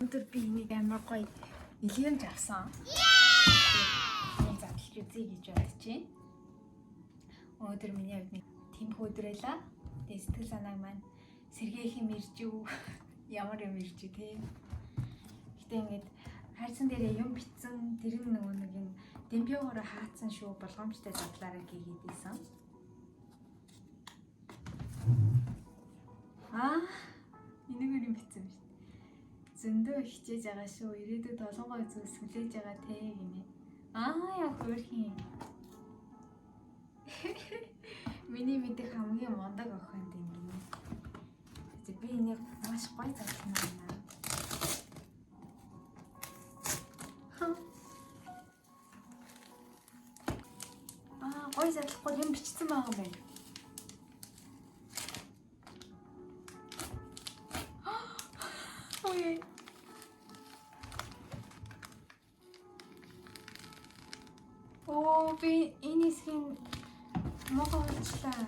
Өнөөдөр би энийг амар гоё илгэмж авсан. Энийг задлж үзье гэж бодож байна. Өнөөдөр миний хувьд нэг тэмх өдөр байлаа. Тэгээ сэтгэл санааг маань сэргээхийн ирж юу ямар юм ирж үү те. Гэтэ ингээд хайрцан дээрээ юм битсэн тэр нөгөө нэг юм демпиогоор хаацсан шүү болгоомжтой задлаараа гээгээд ийсэн. Энийг юм битсэн шүү. Зөндөө хичээж байгаа шүү. Ирээдүйд толгой зүйлс хүлээж байгаа те гинэ. Яа хөрхийн. Миний мэдэх хамгийн мондог охин тийм гинэ. Би энийг маш гоё задлана. Гоё задлахгүй юм бичсэн байгаа юм байна. Ой. Би энэ хэсгийн мого болчлаа.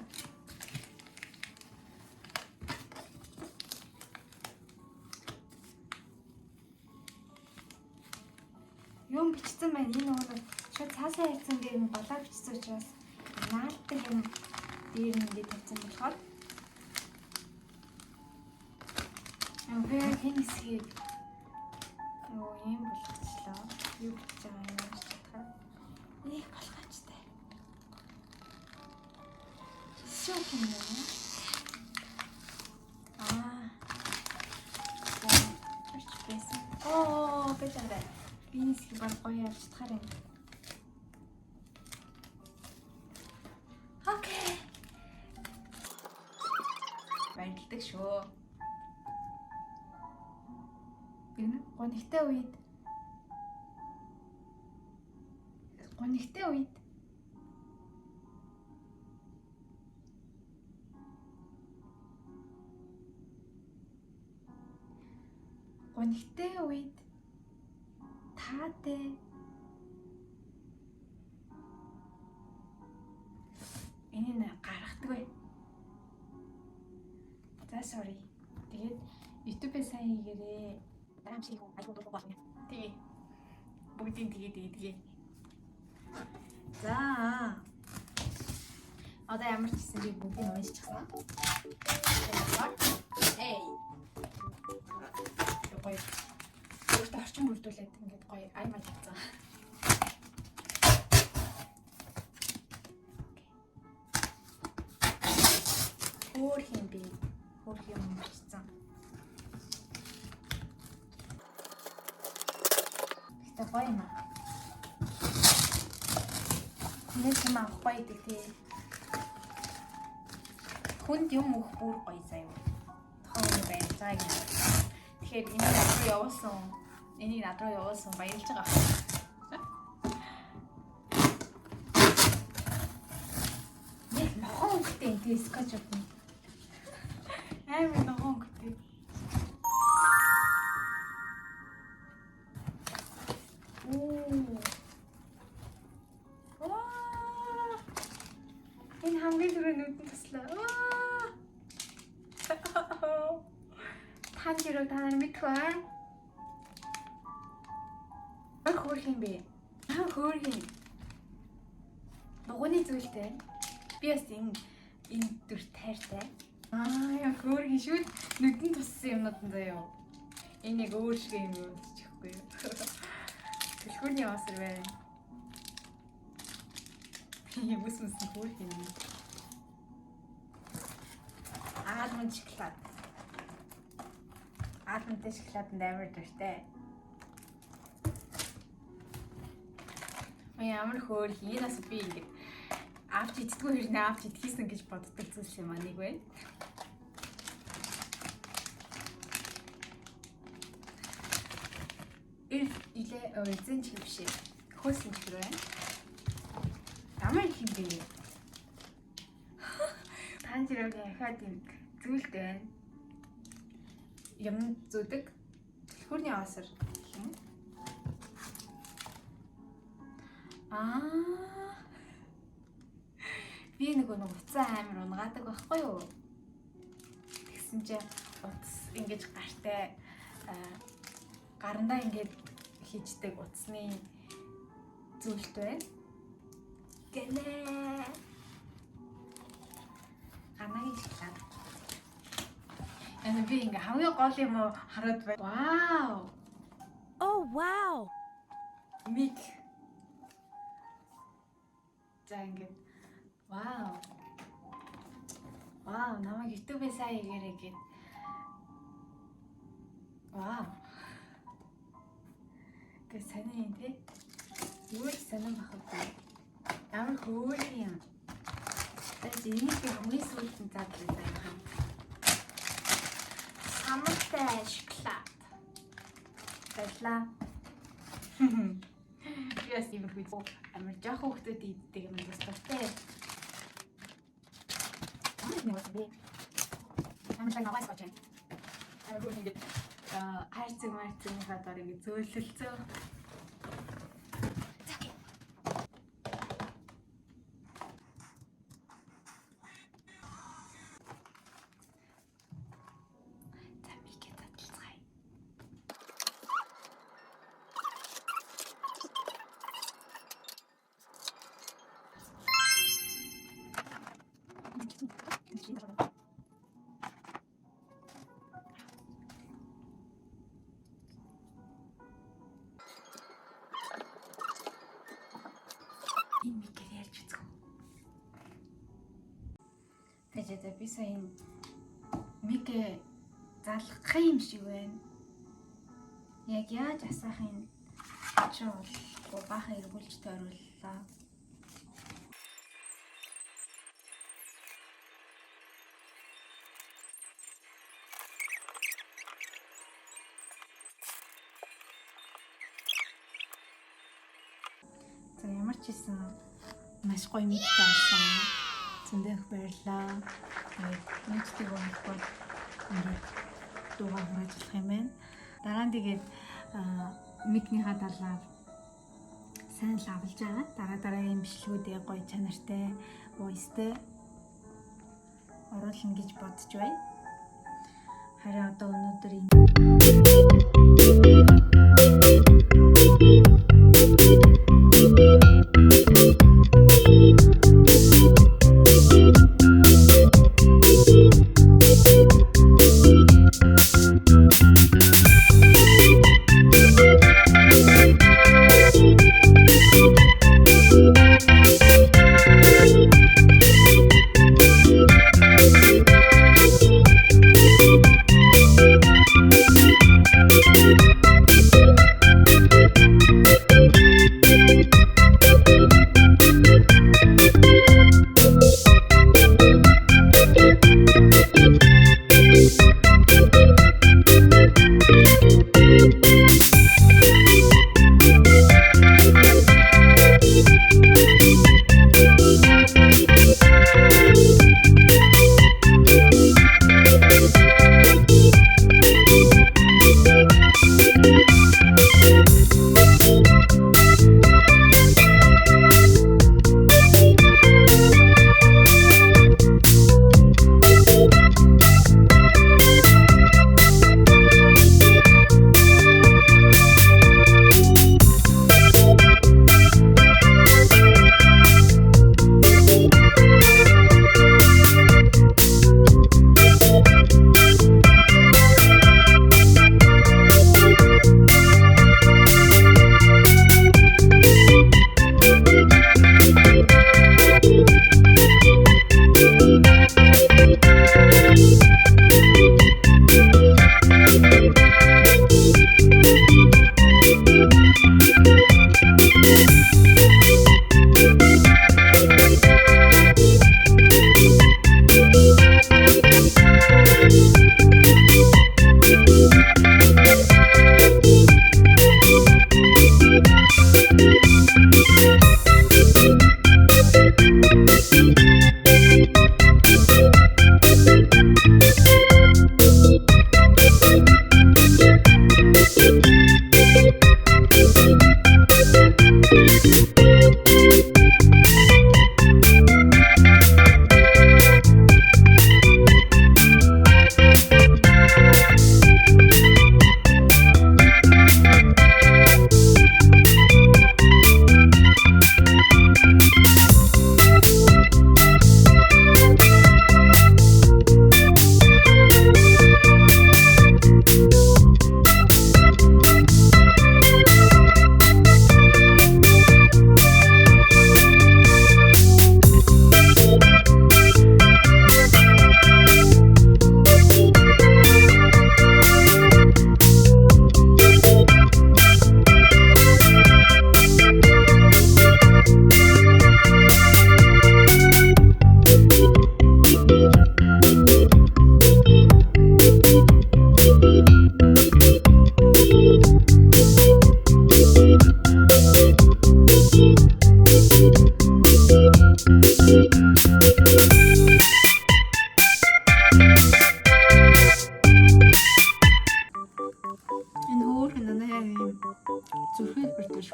Юм бичсэн байна. Энэ нөгөө шууд цаасаа хайрцан дээр нь болоо бичсэн учраас наалтдаг юм дээр нь ингэ тавьсан болохоор энэ хэсгийг юм болгочлоо. Юу гэж байгаа юм яаж чадхаа. Их болгоочтой. Шок юм уу? Орч байсан. Бэлэрэ. Би хэсгийг баг гоё явж чадхаар юм. Окей. Баярлалаа шүү. Гонигтай үед таатай энэ гаргадаг бай. За sorry. Тэгээд YouTube-ээ сайн хийгээрээ. Даамшиг айгуу дуу байна. Тэгээ. Бүгдийн тэгээ. За. Одоо ямар ч гэсэн би бүгдийг уншчихсан. Эй. Гоё. Өөртөө орчин бүрдүүлээд ингээд гоё аймаа тавьсан. Хөөх юм бичсэн. Гэтэ гоё юм аа. Нэг юм авахгүй гэдэг тий. Хүнд юм өгөх бүр гоё заяа. Тохоо байна. За ингэ. Тэгэхээр энийг над руу явуулсан баярлж байгаа. Нэг нохон өнгөтэй энэ скотч өгнө. Нохон өнгөтэй. Энэ хамгийн түрүү нүдэн туслаа. Танжирог та нар мэдэх бай. Хөөх юм бэ? Хөөх юм. Нуганы зүйлтэй. Би бас энэ дүр тайртай. Яа хөөх юм шүү. Нүдэн туссан юмнууд нь заяа. Энийг өөр шиг юм болчихгүй юу? Төлхөөний авсар байна. Юмс хөөх юм. Алмонд шоколад. Алмондтэй шоколаданд амар дуртай. Ямар хөөх энэ бас би ингэ авч идтгүй хэрнээ авч идхийсэн гэж боддог зүйлс юм аа нэг байна. Эзэн чих биш. Хөөсөн чих байна. Ямар их юм бэ? Танжирог яхаад юм зүйлтэй байна. Юм зүдэг. Төлхөрний авсар гэх юм. Би нэг уцаа амар унгаадаг байхгүй юу? Тэгсэн чинь утас ингэж гартай гарандаа ингээд хийждэг утасны зүйлт байна. Гэнэ. Ганагийн шоколад. Энэ би ингээ хамгийн гол юм уу хараад байна. Вау. Oh wow. Мик. За ингээд вау. Вау, намайг YouTube-ээс сая игээрэй гэд. Вау. Гэ саний юм тий. Юу ч санаа багхгүй. Ямар хөөр юм. Тэгээс энийг хамгийн сүүлд нь задлаа юм. Самтай шоколад. Баярлаа. Яс юм хүү. Амар жоох хүүхдүүд иддэг юм бас тастай. Амар сайн аваад гооч. Амар гоо ингэ хайрцаг марцгийн хадаар ингэ зөөлөлцөө. Имикээр ярьж үзэх. Тэгээд би сая мигэ залгах юм шиг байна. Яг яаж асаахын ч бол баахан эргүүлж тойрууллаа. За ямар ч хэлсэн маш гоё мэд таасан. Зөндөх баярлаа. Тэгээд мэддэг бол ингээд дуугаар хуваалцах юм байна. Дараа нь тэгээд микнийхаа талаар сайн л авалж байгаа. Дараагийн бичлэгүүдээ гоё чанартай, voice-тэй оруулна гэж бодож байна. Харин одоо өнөөдөр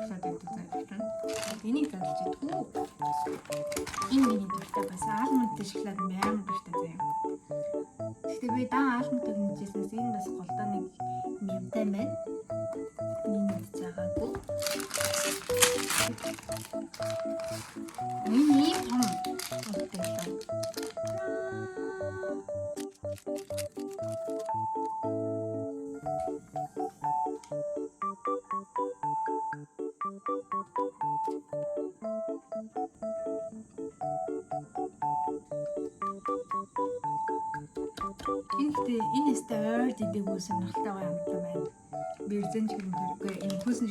шоколад байдаг заяа. Энийг задлж идэх үү? Энэ миний дуртай байсан алмонттой шоколад амар дуртай заяа. Гэхдээ би дан алмонтойг мэдчихсэнээс энэ бас голдоо нэг юмтай байна. Миний мэдчихээгүй. Миний том болтой. Энэ сте ойр дэдэг үсэн нахтайгаа юмтай байна. Би зэнж гэмтэргүй энэ хүсэн